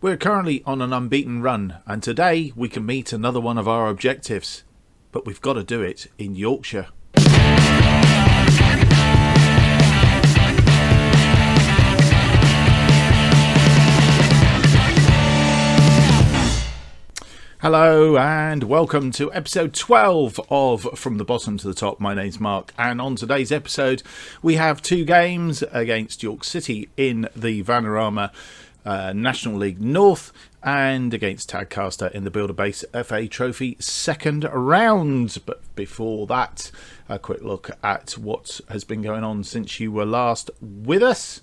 We're currently on an unbeaten run, and today we can meet another one of our objectives. But we've got to do it in Yorkshire. Hello and welcome to episode 12 of From the Bottom to the Top. My name's Mark, and on today's episode we have two games against York City in the Vanarama National League North and against Tadcaster in the BuildBase FA Trophy second round. But before that, a quick look at what has been going on since you were last with us.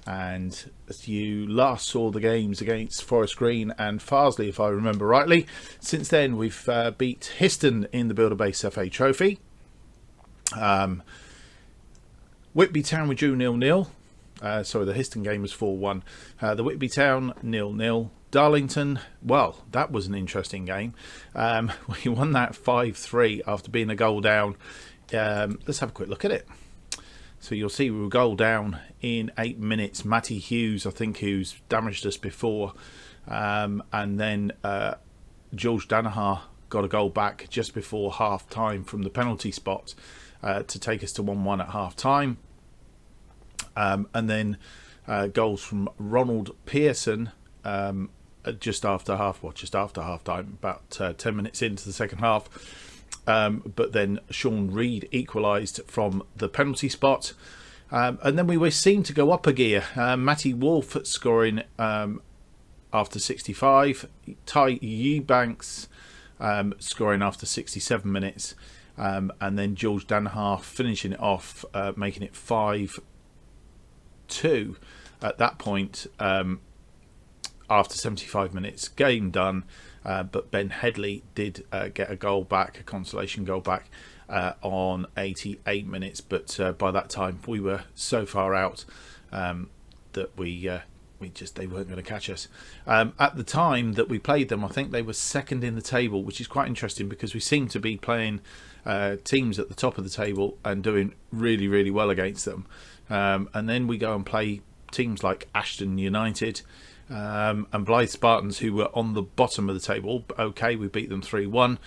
And as you last saw the games against Forest Green and Farsley, if I remember rightly, since then we've beat Histon in the BuildBase FA Trophy. Whitby Town we drew 0-0. Sorry, the Histon game was 4-1. The Whitby Town 0-0. Darlington, well, that was an interesting game. We won that 5-3 after being a goal down. Let's have a quick look at it. So you'll see we were goal down in 8 minutes. Matty Hughes, I think, who's damaged us before. And then George Danaher got a goal back just before half time from the penalty spot to take us to 1-1 at half time. And then goals from Ronald Pearson just after half time, about 10 minutes into the second half. But then Sean Reid equalised from the penalty spot. And then we seemed to go up a gear. Matty Wolf scoring after 65. Ty Eubanks scoring after 67 minutes. And then George Danaher finishing it off, making it 5-2 at that point. After 75 minutes, game done. But Ben Headley did get a goal back, a consolation goal back on 88 minutes. But by that time, we were so far out that they weren't going to catch us. At the time that we played them, I think they were second in the table, which is quite interesting because we seem to be playing teams at the top of the table and doing really, really well against them. And then we go and play teams like Ashton United. And Blythe Spartans, who were on the bottom of the table. Okay, we beat them 3-1,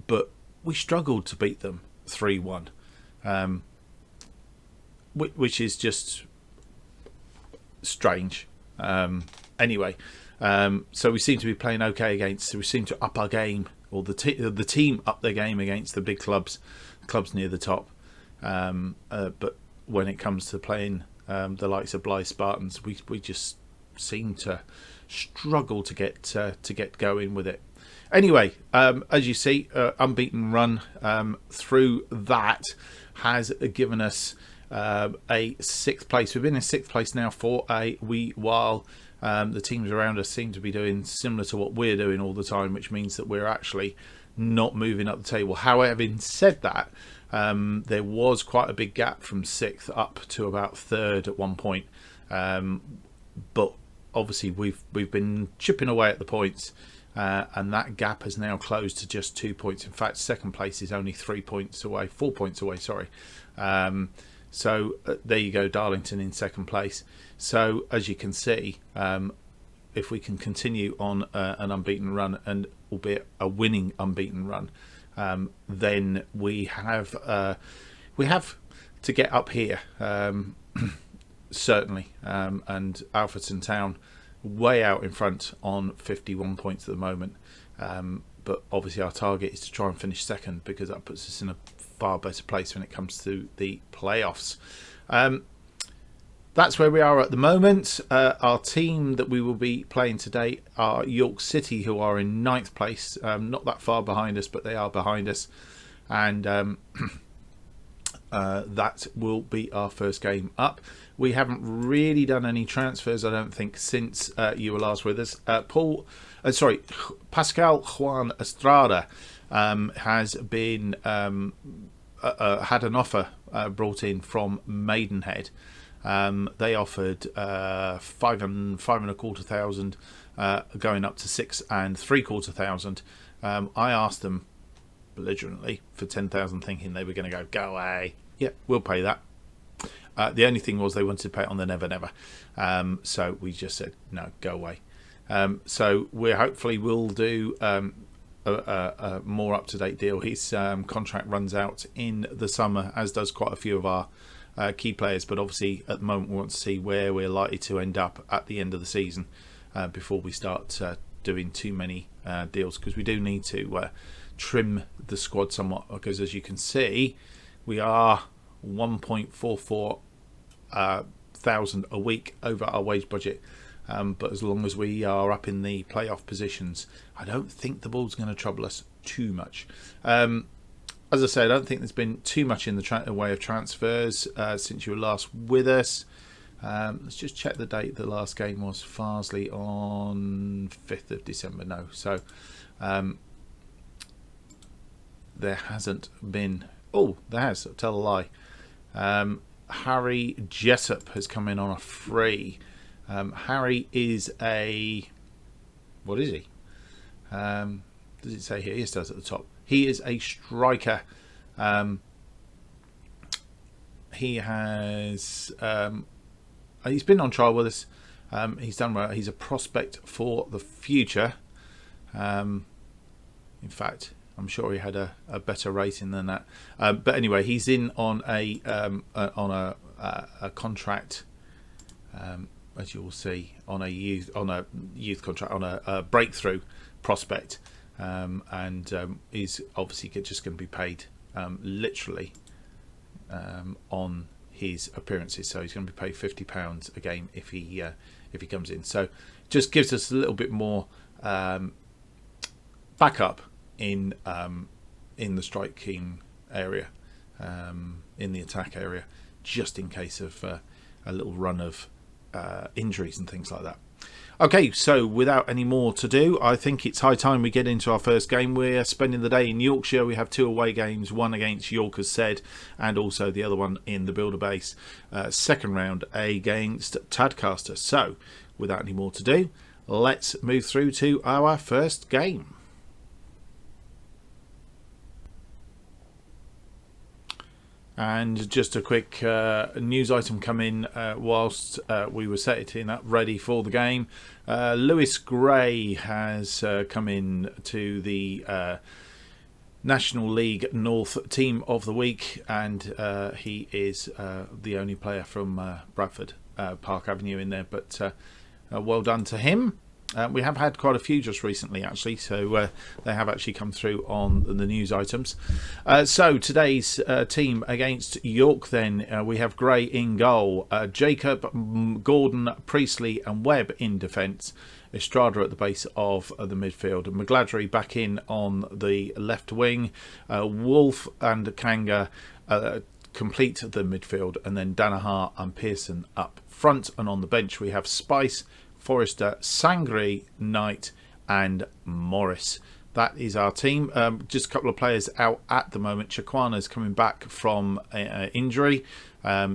but we struggled to beat them 3-1, which is just strange. Anyway, so we seem to be playing okay against. We seem to up our game, or the team up their game against the big clubs near the top. But when it comes to playing the likes of Blythe Spartans, we just seem to struggle to get going with it. Anyway, as you see, unbeaten run through that has given us a sixth place. We've been in sixth place now for a wee while. The teams around us seem to be doing similar to what we're doing all the time, which means that we're actually not moving up the table. However, having said that, there was quite a big gap from sixth up to about third at one point. But obviously we've been chipping away at the points, and that gap has now closed to just 2 points. In fact, second place is only 4 points away. Sorry. So there you go, Darlington in second place. So as you can see, if we can continue on an unbeaten run, and albeit a winning unbeaten run, then we have to get up here. Certainly, and Alfreton Town way out in front on 51 points at the moment, but obviously our target is to try and finish second, because that puts us in a far better place when it comes to the playoffs. That's where we are at the moment. Our team that we will be playing today are York City, who are in 9th place, not that far behind us, but they are behind us, and that will be our first game up. We haven't really done any transfers, I don't think, since you were last with us. Pascal Juan Estrada has been had an offer brought in from Maidenhead. They offered 5,500 going up to 6,350. I asked them belligerently for 10,000, thinking they were going to go away. Yeah, we'll pay that. The only thing was they wanted to pay it on the never. So we just said, no, go away. So we hopefully will do a more up-to-date deal. His contract runs out in the summer, as does quite a few of our key players, but obviously at the moment we want to see where we're likely to end up at the end of the season before we start doing too many deals, because we do need to trim the squad somewhat, because as you can see we are 1.44 thousand a week over our wage budget, but as long as we are up in the playoff positions, I don't think the ball's going to trouble us too much. As I say, I don't think there's been too much in the way of transfers since you were last with us. Let's just check the date. The last game was Farsley on 5th of December. No, so there hasn't been. Oh, there has. I'll tell a lie. Harry Jessup has come in on a free. Harry is a. What is he? Does it say here? Yes, it does at the top. He is a striker. He has. He's been on trial with us. He's done well. He's a prospect for the future. In fact, I'm sure he had a better rating than that. But anyway, he's in on a contract, as you will see, on a youth contract, on a breakthrough prospect, and is obviously just going to be paid literally on his appearances. So he's going to be paid £50 a game if he comes in. So just gives us a little bit more backup in the striking area, in the attack area, just in case of a little run of injuries and things like that. Okay, so without any more to do, I think it's high time we get into our first game. We're spending the day in Yorkshire. We have 2 away games, one against York, as said, and also the other one in the BuildBase second round against Tadcaster. So without any more to do, let's move through to our first game. And just a quick news item come in whilst we were setting up ready for the game. Lewis Gray has come in to the National League North Team of the Week, and he is the only player from Bradford Park Avenue in there, but well done to him. We have had quite a few just recently, actually, so they have actually come through on the news items. So today's team against York, then, we have Gray in goal, Jacob, Gordon, Priestley and Webb in defence, Estrada at the base of the midfield, McGladry back in on the left wing, Wolf and Kanga complete the midfield, and then Danaher and Pearson up front, and on the bench we have Spice, Forrester, Sangre, Knight and Morris. That is our team. Just a couple of players out at the moment. Chakwana's coming back from injury,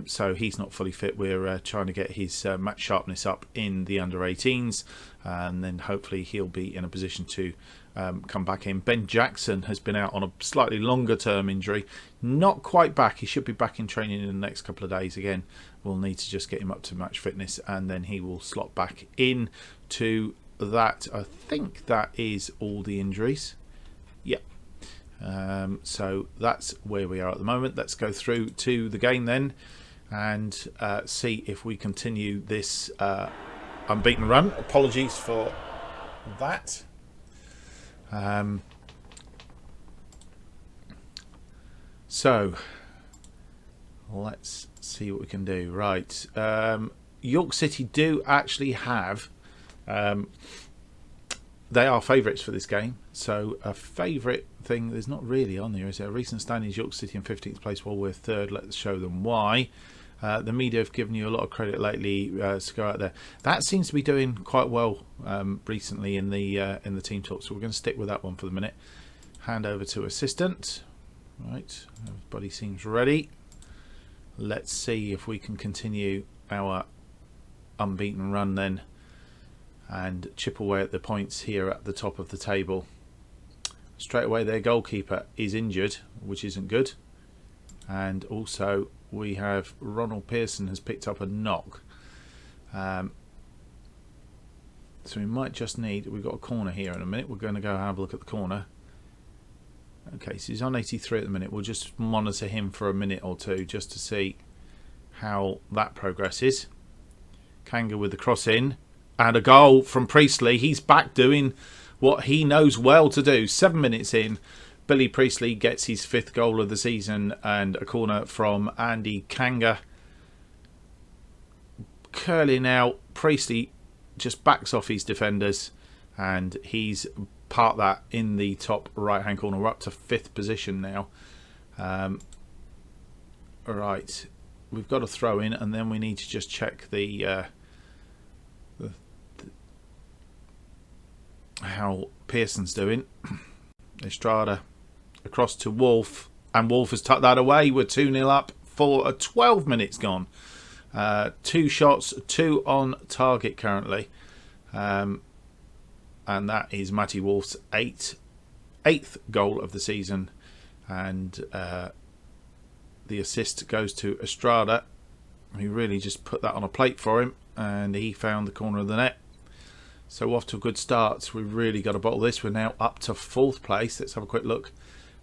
so he's not fully fit. We're trying to get his match sharpness up in the under-18s, and then hopefully he'll be in a position to come back in. Ben Jackson has been out on a slightly longer term injury, not quite back. He should be back in training in the next couple of days. Again, we'll need to just get him up to match fitness, and then he will slot back in to that. I think that is all the injuries. Yep. So that's where we are at the moment. Let's go through to the game then and see if we continue this unbeaten run. Apologies for that. So let's see what we can do. Right, York City do actually have they are favourites for this game. So a favourite thing, there's not really on there, is there? Recent standings, York City in 15th place while we're third. Let's show them why. The media have given you a lot of credit lately, to go out there. That seems to be doing quite well recently in the team talk, so we're going to stick with that one for the minute. Hand over to assistant. Right, everybody seems ready. Let's see if we can continue our unbeaten run then and chip away at the points here at the top of the table. Straight away their goalkeeper is injured, which isn't good, and also we have Ronald Pearson has picked up a knock. So we might just need, we've got a corner here in a minute. We're going to go have a look at the corner. Okay, so he's on 83 at the minute. We'll just monitor him for a minute or two just to see how that progresses. Kanga with the cross in. And a goal from Priestley. He's back doing what he knows well to do. 7 minutes in, Billy Priestley gets his 5th goal of the season and a corner from Andy Kanga. Curling out, Priestley just backs off his defenders and he's parked that in the top right hand corner. We're up to 5th position now. Right, we've got a throw in and then we need to just check how Pearson's doing. Estrada across to Wolf, and Wolf has tucked that away. We're 2-0 up for 12 minutes gone. 2 shots, 2 on target currently, and that is Matty Wolf's 8th goal of the season, and the assist goes to Estrada, who really just put that on a plate for him, and he found the corner of the net. So off to a good start. We've really got to bottle this. We're now up to 4th place. Let's have a quick look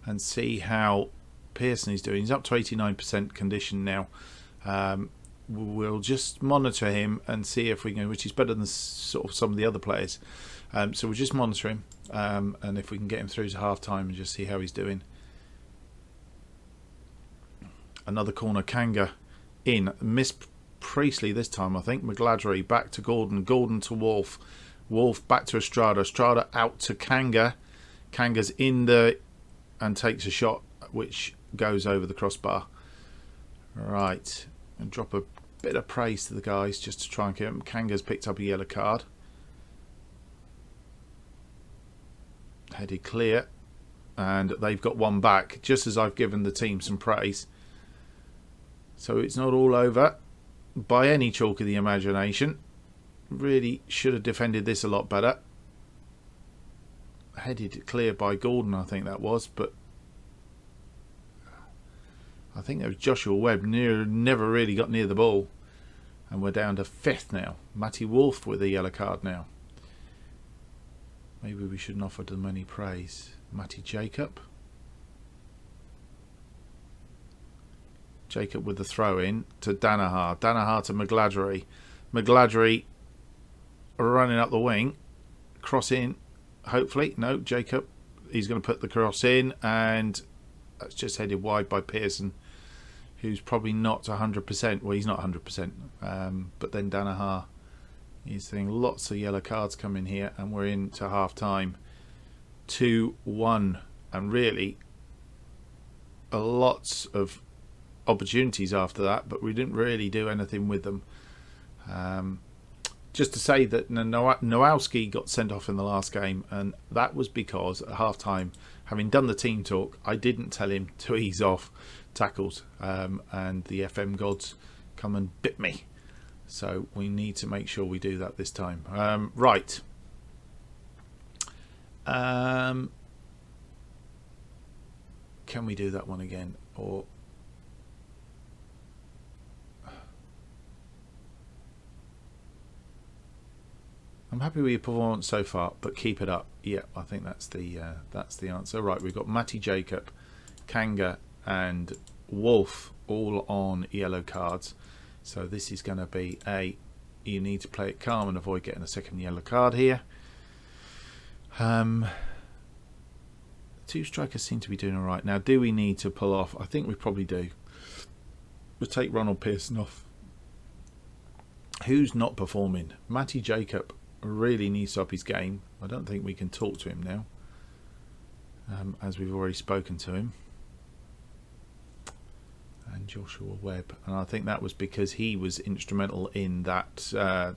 and see how Pearson is doing. He's up to 89% condition now. We'll just monitor him and see if we can, which is better than sort of some of the other players. So we'll just monitor him and if we can get him through to half time and just see how he's doing. Another corner, Kanga in. Miss Priestley this time, I think. McGladdery back to Gordon. Gordon to Wolf. Wolf back to Estrada. Estrada out to Kanga. Kanga's in the and takes a shot which goes over the crossbar. Right, and drop a bit of praise to the guys just to try and keep him. Kanga's picked up a yellow card. Headed clear, and they've got one back just as I've given the team some praise. So it's not all over by any chalk of the imagination. Really should have defended this a lot better. Headed clear by Gordon, I think that was, but I think there was Joshua Webb never really got near the ball, and we're down to 5th now. Matty Wolf with a yellow card now. Maybe we shouldn't offer them any praise. Matty Jacob. Jacob with the throw in to Danaher. Danaher to McGladdery. McGladdery running up the wing. Cross in. Hopefully. No, Jacob. He's going to put the cross in, and that's just headed wide by Pearson, who's probably not 100%. Well, he's not 100%. But then Danaher is seeing lots of yellow cards coming here, and we're into half time. 2-1. And really, lots of opportunities after that, but we didn't really do anything with them. Just to say that Nowalski got sent off in the last game, and that was because at half time, having done the team talk, I didn't tell him to ease off tackles, and the FM gods come and bit me. So we need to make sure we do that this time. Right. Can we do that one again? Or I'm happy with your performance so far, but keep it up. Yeah, I think that's the answer. Right, we've got Matty Jacob, Kanga, and Wolf all on yellow cards. So this is going to be you need to play it calm and avoid getting a second yellow card here. 2 strikers seem to be doing all right. Now, do we need to pull off? I think we probably do. We'll take Ronald Pearson off. Who's not performing? Matty Jacob really needs to up his game. I don't think we can talk to him now, as we've already spoken to him. And Joshua Webb, and I think that was because he was instrumental in that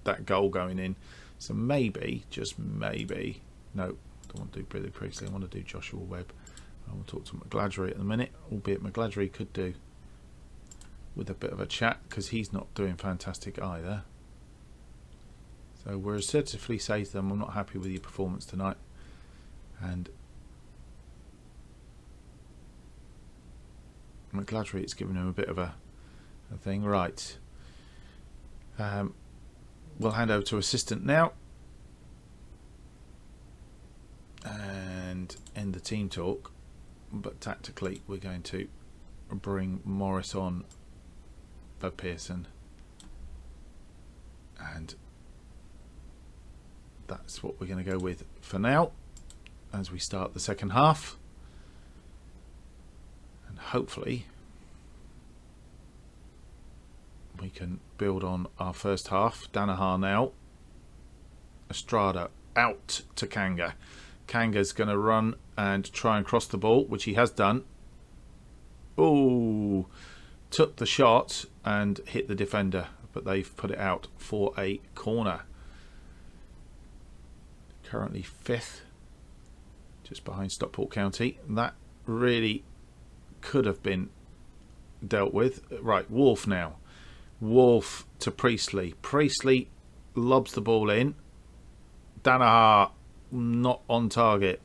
that goal going in. So maybe, just maybe, no, I don't want to do Billy Priestley. I want to do Joshua Webb. I want to talk to McGladdery at the minute, albeit McGladdery could do with a bit of a chat because he's not doing fantastic either. So we're assertively say to them, I'm not happy with your performance tonight. And McGladdery, it's given him a bit of a thing. Right. We'll hand over to assistant now. team talk, but tactically we're going to bring Morris on for Pearson, and that's what we're going to go with for now as we start the second half, and hopefully we can build on our first half. Danaher now, Estrada out to Kanga. Kanga's going to run and try and cross the ball, which he has done. Oh, took the shot and hit the defender, but they've put it out for a corner. Currently 5th, just behind Stockport County. That really could have been dealt with. Right, Wolf now. Wolf to Priestley. Priestley lobs the ball in. Danaher not on target.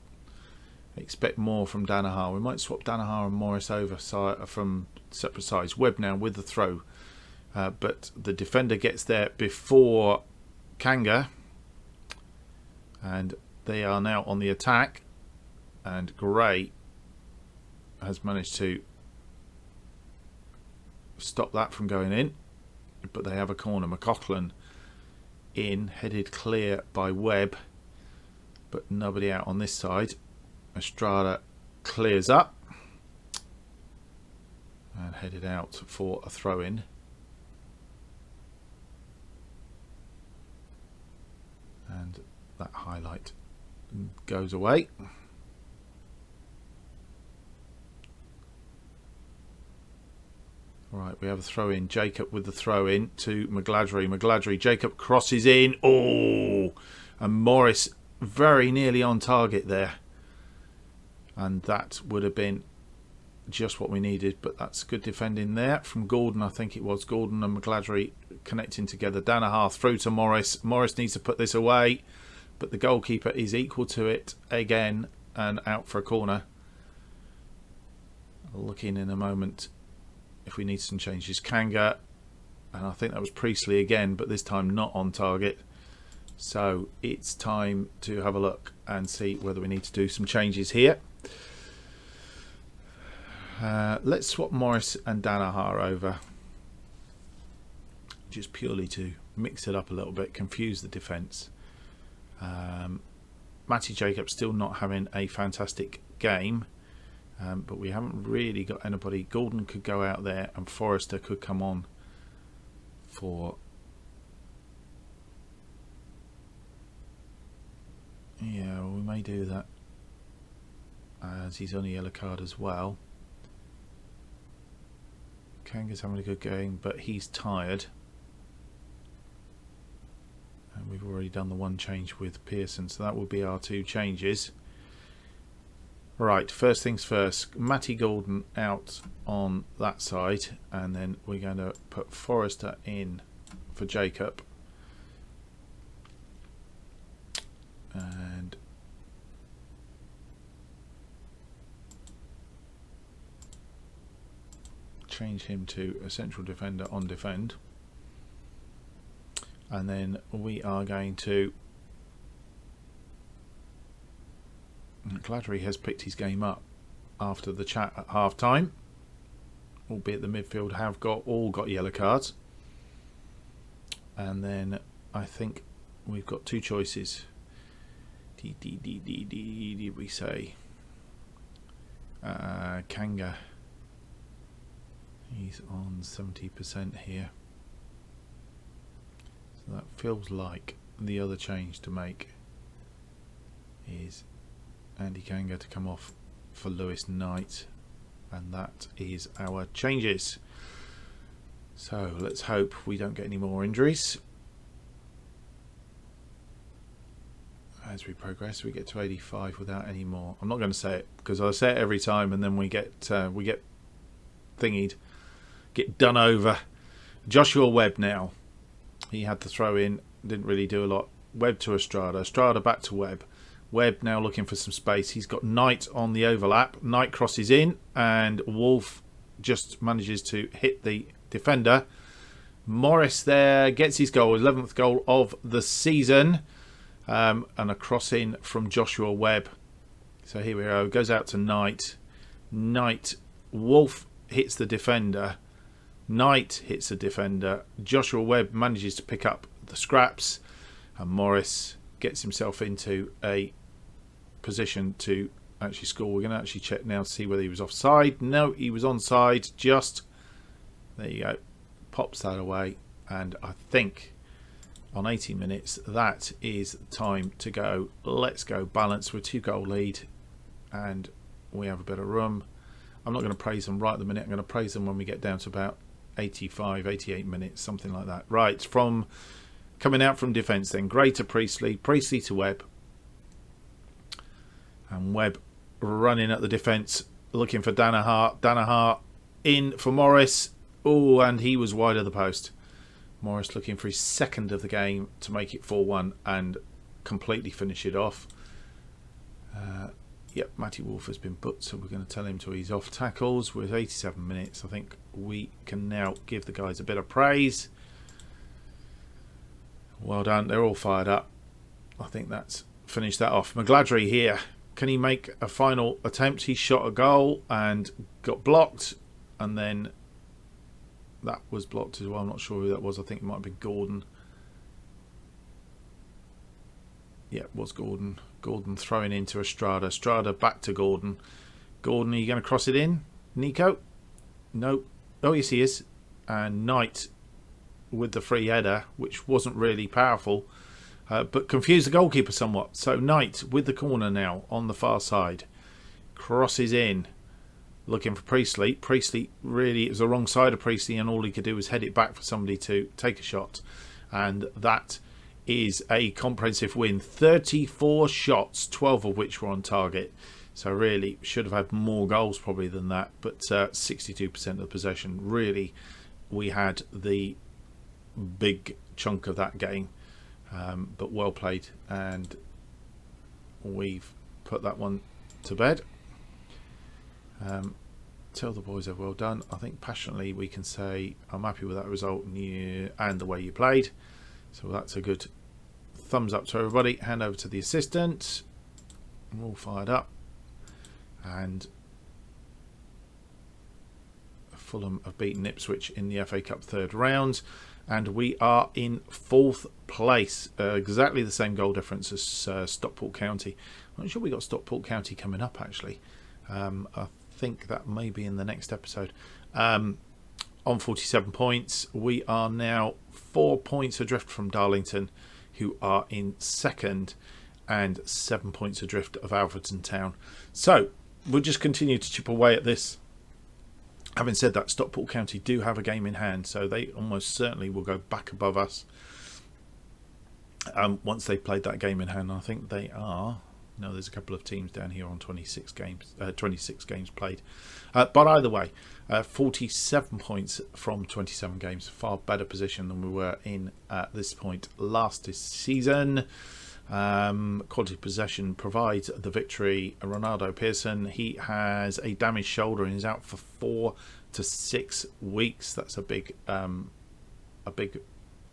Expect more from Danaher. We might swap Danaher and Morris over from separate sides. Webb now with the throw. But the defender gets there before Kanga. And they are now on the attack. And Gray has managed to stop that from going in. But they have a corner. McLaughlin in, headed clear by Webb, but nobody out on this side. Estrada clears up and headed out for a throw-in. And that highlight goes away. Right, we have a throw in. Jacob with the throw in to McGladry. McGladry, Jacob crosses in. Oh! And Morris very nearly on target there. And that would have been just what we needed. But that's good defending there from Gordon, I think it was. Gordon and McGladry connecting together. Danaher through to Morris. Morris needs to put this away. But the goalkeeper is equal to it again and out for a corner. Looking in a moment if we need some changes. Kanga, and I think that was Priestley again, but this time not on target. So it's time to have a look and see whether we need to do some changes here. Let's swap Morris and Danaher over, just purely to mix it up a little bit, confuse the defence. Matty Jacobs still not having a fantastic game. But we haven't really got anybody. Gordon could go out there and Forrester could come on for... Yeah, we may do that, as he's on a yellow card as well. Kanga's having a good game, but he's tired. And we've already done the one change with Pearson, so that will be our 2 changes. Right, first things first, Matty Gordon out on that side, and then we're going to put Forrester in for Jacob. And change him to a central defender on defend. And then we are going to... Gladry has picked his game up after the chat at half time, albeit the midfield have all got yellow cards. And then I think we've got 2 choices. Did we say Kanga? He's on 70% here, so that feels like the other change to make is Andy Kanga to come off for Lewis Knight, and that is our changes. So let's hope we don't get any more injuries as we progress. We get to 85 without any more. I'm not going to say it because I say it every time, and then we get thingied, get done over. Joshua Webb now. He had the throw in, didn't really do a lot. Webb to Estrada. Estrada back to Webb. Webb now looking for some space. He's got Knight on the overlap. Knight crosses in, and Wolf just manages to hit the defender. Morris there gets his goal, 11th goal of the season, and a cross in from Joshua Webb. So here we go. Goes out to Knight. Knight. Wolf hits the defender. Knight hits the defender. Joshua Webb manages to pick up the scraps. And Morris gets himself into a position to actually score. We're going to actually check now to see whether he was offside. No, he was onside. Just, there you go. Pops that away. And I think on 80 minutes, that is time to go. Let's go balance with 2-goal lead. And we have a bit of room. I'm not going to praise them right at the minute. I'm going to praise them when we get down to about 85, 88 minutes, something like that. Right, from coming out from defence then. Gray to Priestley. Priestley to Webb. And Webb running at the defence, looking for Danaher. Danaher in for Morris. Oh, and he was wide of the post. Morris looking for his second of the game to make it 4-1 and completely finish it off. Yep, Matty Wolf has been booked, so we're going to tell him to ease off tackles. With 87 minutes, I think we can now give the guys a bit of praise. Well done, they're all fired up. I think that's finished that off. McGladry here. Can he make a final attempt? He shot a goal and got blocked, and then that was blocked as well. I'm not sure who that was. I think it might have been Gordon. Yeah, it was Gordon. Gordon throwing into Estrada. Estrada back to Gordon. Gordon, are you going to cross it in? Nico? No. Oh, yes, he is. And Knight with the free header, which wasn't really powerful, but confused the goalkeeper somewhat. So Knight with the corner now on the far side. Crosses in. Looking for Priestley. Priestley really, it was the wrong side of Priestley, and all he could do was head it back for somebody to take a shot. And that is a comprehensive win. 34 shots, 12 of which were on target. So really should have had more goals probably than that, but 62% of the possession. Really, we had the big chunk of that game, but well played, and we've put that one to bed. Tell the boys they're well done. I think passionately we can say I'm happy with that result and the way you played. So that's a good thumbs up to everybody. Hand over to the assistant. We're all fired up. And Fulham have beaten Ipswich in the FA Cup third round. And we are in fourth place. Exactly the same goal difference as Stockport County. I'm not sure we got Stockport County coming up actually. I think that may be in the next episode. On 47 points, we are now 4 points adrift from Darlington, who are in second, and 7 points adrift of Alfreton Town. So we'll just continue to chip away at this. Having said that, Stockport County do have a game in hand, so they almost certainly will go back above us once they've played that game in hand. I think they are. No, there's a couple of teams down here on 26 games played. But either way, 47 points from 27 games. Far better position than we were in at this point last season. Quality possession provides the victory. Ronaldo Pearson, he has a damaged shoulder and is out for 4 to 6 weeks. That's a big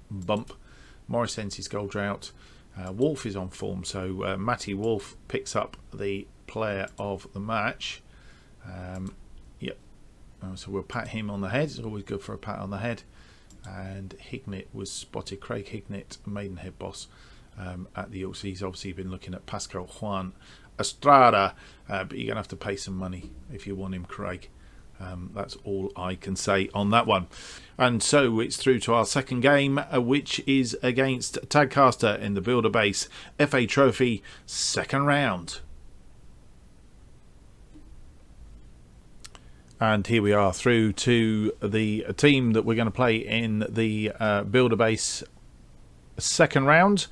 bump. Morris ends his goal drought. Wolf is on form, so Matty Wolf picks up the player of the match. Yep. So we'll pat him on the head. It's always good for a pat on the head. And Hignett was spotted. Craig Hignett, Maidenhead boss at the Yorkshire. He's obviously been looking at Pascal Juan Estrada, but you're going to have to pay some money if you want him, Craig. That's all I can say on that one. And so it's through to our second game, which is against Tadcaster in the BuildBase FA Trophy second round. And here we are through to the team that we're going to play in the BuildBase second round.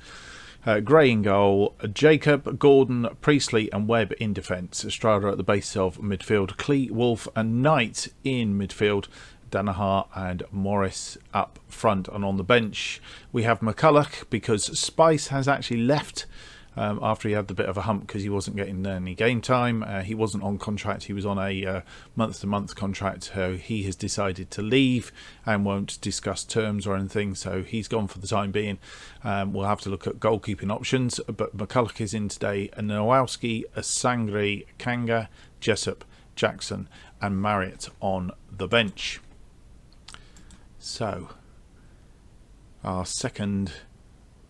Gray in goal, Jacob, Gordon, Priestley and Webb in defence. Estrada at the base of midfield, Clee, Wolf and Knight in midfield. Danaher and Morris up front, and on the bench we have McCulloch because Spice has actually left after he had the bit of a hump because he wasn't getting any game time. He wasn't on contract, he was on a month-to-month contract, so he has decided to leave and won't discuss terms or anything, so he's gone for the time being. We'll have to look at goalkeeping options, but McCulloch is in today, and Nowalski, Asangri, Kanga, Jessup, Jackson and Marriott on the bench. So our second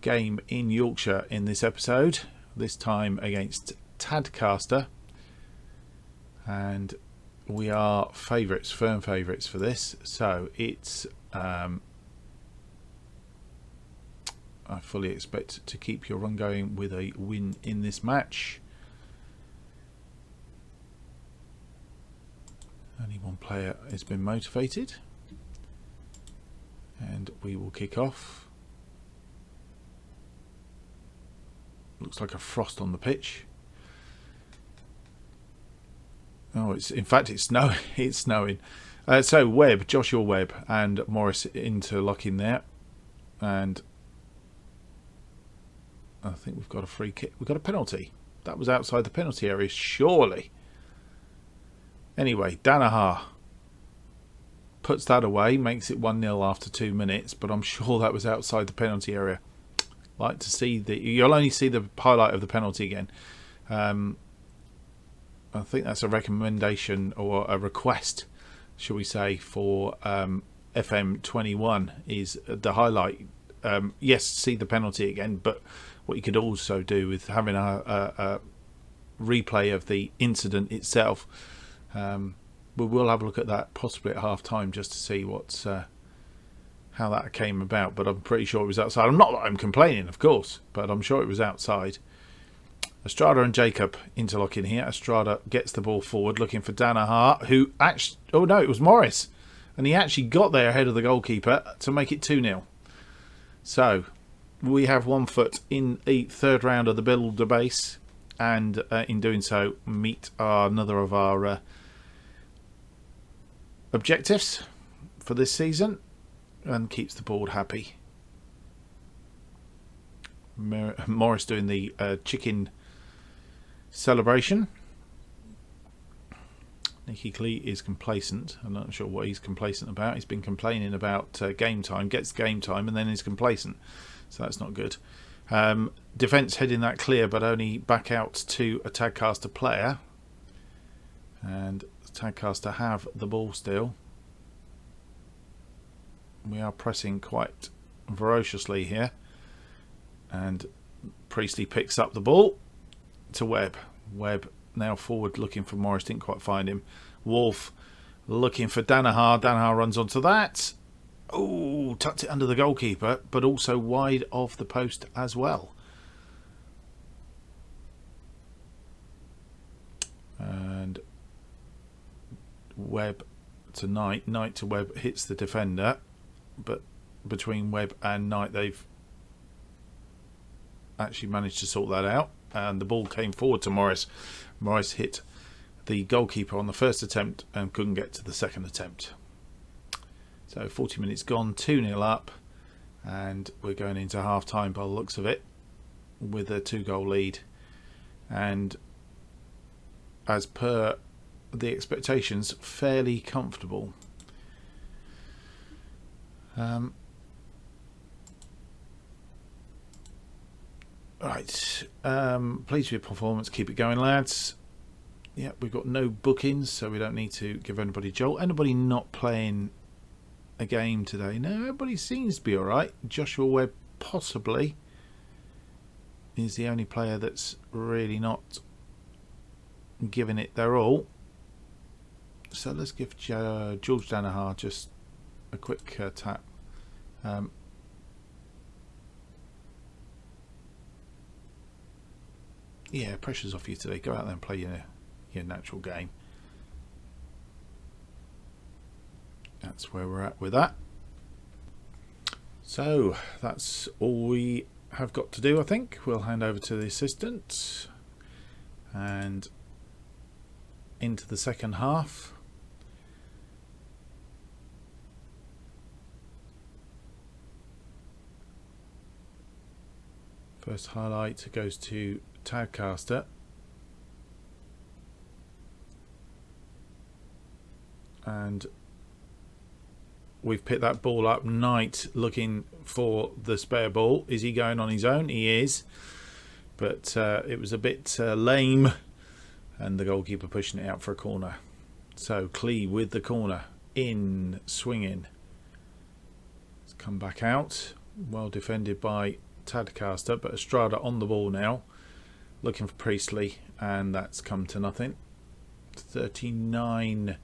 game in Yorkshire in this episode, this time against Tadcaster, and we are favourites, firm favourites for this. So it's I fully expect to keep your run going with a win in this match. Only one player has been motivated, and we will kick off. Looks like a frost on the pitch. Oh, it's snowing. It's snowing. So Webb, Joshua Webb, and Morris interlocking there, and I think we've got a free kick. We've got a penalty. That was outside the penalty area, surely. Anyway, Danaher puts that away, makes it 1-0 after 2 minutes, but I'm sure that was outside the penalty area. Like to see you'll only see the highlight of the penalty again. I think that's a recommendation or a request, shall we say, for FM21 is the highlight. Yes, see the penalty again, but what you could also do with having a replay of the incident itself. We will have a look at that possibly at half time just to see what's how that came about, but I'm pretty sure it was outside. I'm complaining, of course, but I'm sure it was outside. Estrada and Jacob interlocking here. Estrada gets the ball forward looking for Danaher, who actually, oh no, it was Morris, and he actually got there ahead of the goalkeeper to make it 2-0. So we have 1 foot in the third round of the BuildBase, and in doing so meet another of our objectives for this season, and keeps the board happy. Morris doing the chicken celebration. Nicky Clee is complacent. I'm not sure what he's complacent about. He's been complaining about game time, gets game time, and then is complacent. So that's not good. Defence heading that clear, but only back out to a Tadcaster player. And Tadcaster have the ball still. We are pressing quite ferociously here, and Priestley picks up the ball to Webb. Webb now forward looking for Morris, didn't quite find him. Wolf looking for Danaher. Danaher runs onto that. Oh, tucked it under the goalkeeper, but also wide of the post as well. And Webb to Knight. Knight to Webb, hits the defender. But between Webb and Knight, they've actually managed to sort that out, and the ball came forward to Morris. Morris hit the goalkeeper on the first attempt and couldn't get to the second attempt. So 40 minutes gone, 2-0 up, and we're going into half time by the looks of it with a 2-goal lead, and as per the expectations, fairly comfortable. Right, pleased with your performance, keep it going, lads. Yeah, we've got no bookings, so we don't need to give anybody a jolt. Anybody not playing a game today? No, everybody seems to be alright. Joshua Webb possibly is the only player that's really not giving it their all. So let's give George Danaher just a quick tap. Yeah, pressure's off you today. Go out there and play your natural game. That's where we're at with that. So that's all we have got to do, I think. We'll hand over to the assistant and into the second half. First highlight goes to Tadcaster. And we've picked that ball up. Knight looking for the spare ball. Is he going on his own? He is. But it was a bit lame. And the goalkeeper pushing it out for a corner. So Clee with the corner. In, swinging. It's come back out. Well defended by Tadcaster. But Estrada on the ball now. Looking for Priestley. And that's come to nothing. 39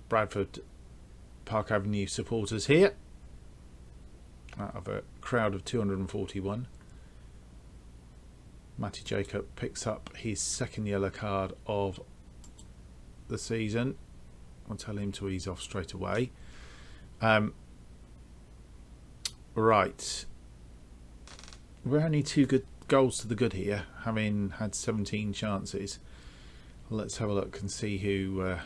Bradford Park Avenue supporters here out of a crowd of 241. Matty Jacob picks up his second yellow card of the season. I'll tell him to ease off straight away. Right, we're only 2 good goals to the good here, having had 17 chances. Let's have a look and see who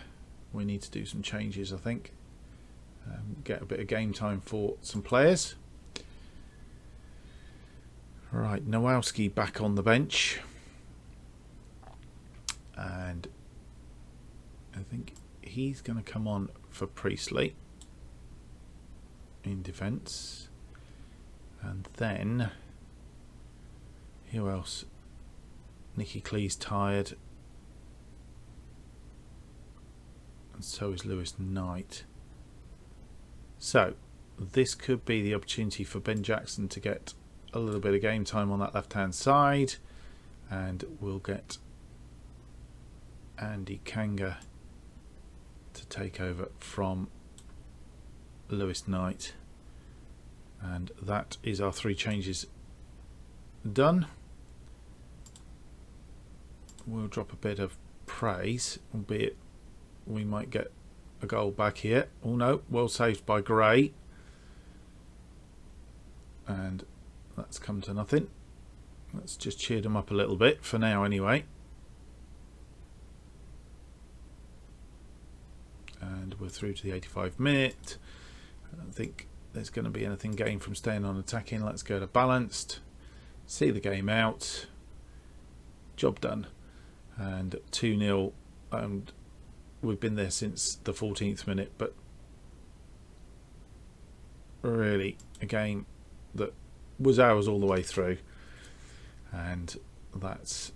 we need to do some changes, I think. Get a bit of game time for some players. Right, Nowalski back on the bench. And I think he's going to come on for Priestley in defence. And then, who else? Nicky Clee's tired. And so is Lewis Knight. So this could be the opportunity for Ben Jackson to get a little bit of game time on that left hand side, and we'll get Andy Kanga to take over from Lewis Knight. And that is our 3 changes done. We'll drop a bit of praise, albeit we might get a goal back here. Oh no, well saved by Gray. And that's come to nothing. Let's just cheer them up a little bit for now anyway. And we're through to the 85th minute. I don't think there's going to be anything gained from staying on attacking. Let's go to balanced. See the game out. Job done. And 2-0. And we've been there since the 14th minute, but really a game that was ours all the way through, and that's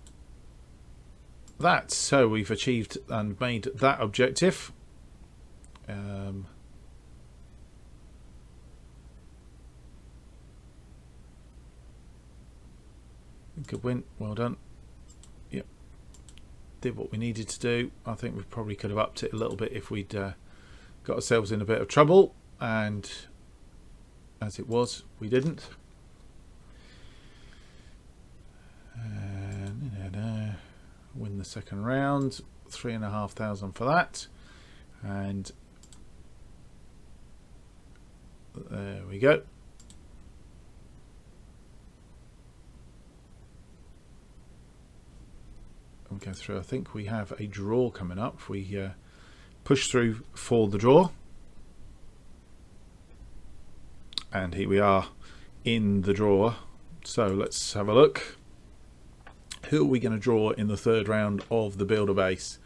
so we've achieved and made that objective. Good win, well done. Yep, did what we needed to do. I think we probably could have upped it a little bit if we'd got ourselves in a bit of trouble, and as it was, we didn't. Win the second round, 3,500 for that, and there we go. We'll go through. I think we have a draw coming up. If we push through for the draw, and here we are in the draw. So let's have a look. Who are we going to draw in the 3rd round of the BuildBase?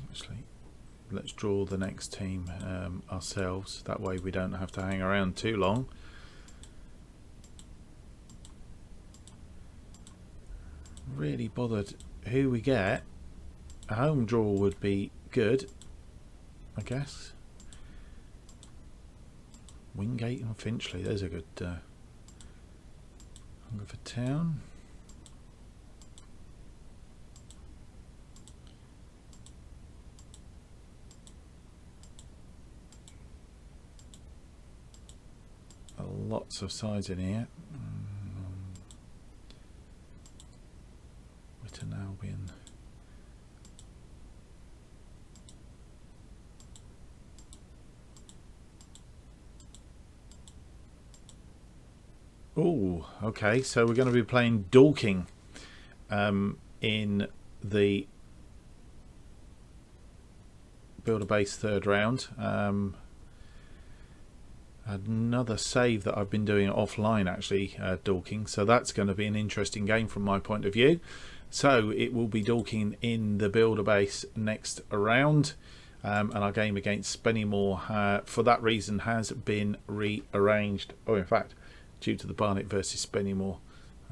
Actually, let's draw the next team ourselves. That way we don't have to hang around too long. Really bothered who we get. A home draw would be good, I guess. Wingate and Finchley, there's a good Hungerford Town. Lots of sides in here. Witten Albion. Oh, okay. So we're going to be playing Dorking in the BuildBase third round. Another save that I've been doing offline, actually, Dorking. So that's going to be an interesting game from my point of view. So it will be Dorking in the BuildBase next round. And our game against Spennymoor, for that reason, has been rearranged. Oh, in fact, due to the Barnet versus Spennymoor,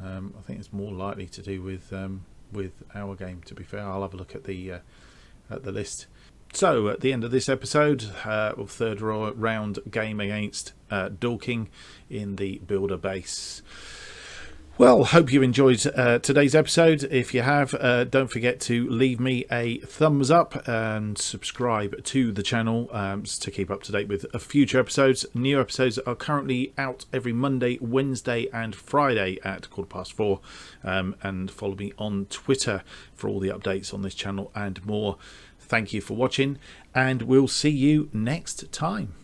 I think it's more likely to do with our game. To be fair, I'll have a look at the list. So at the end of this episode, of third round game against Dorking in the BuildBase. Well, hope you enjoyed today's episode. If you have, don't forget to leave me a thumbs up and subscribe to the channel to keep up to date with future episodes. New episodes are currently out every Monday, Wednesday and Friday at 4:15. And follow me on Twitter for all the updates on this channel and more. Thank you for watching, and we'll see you next time.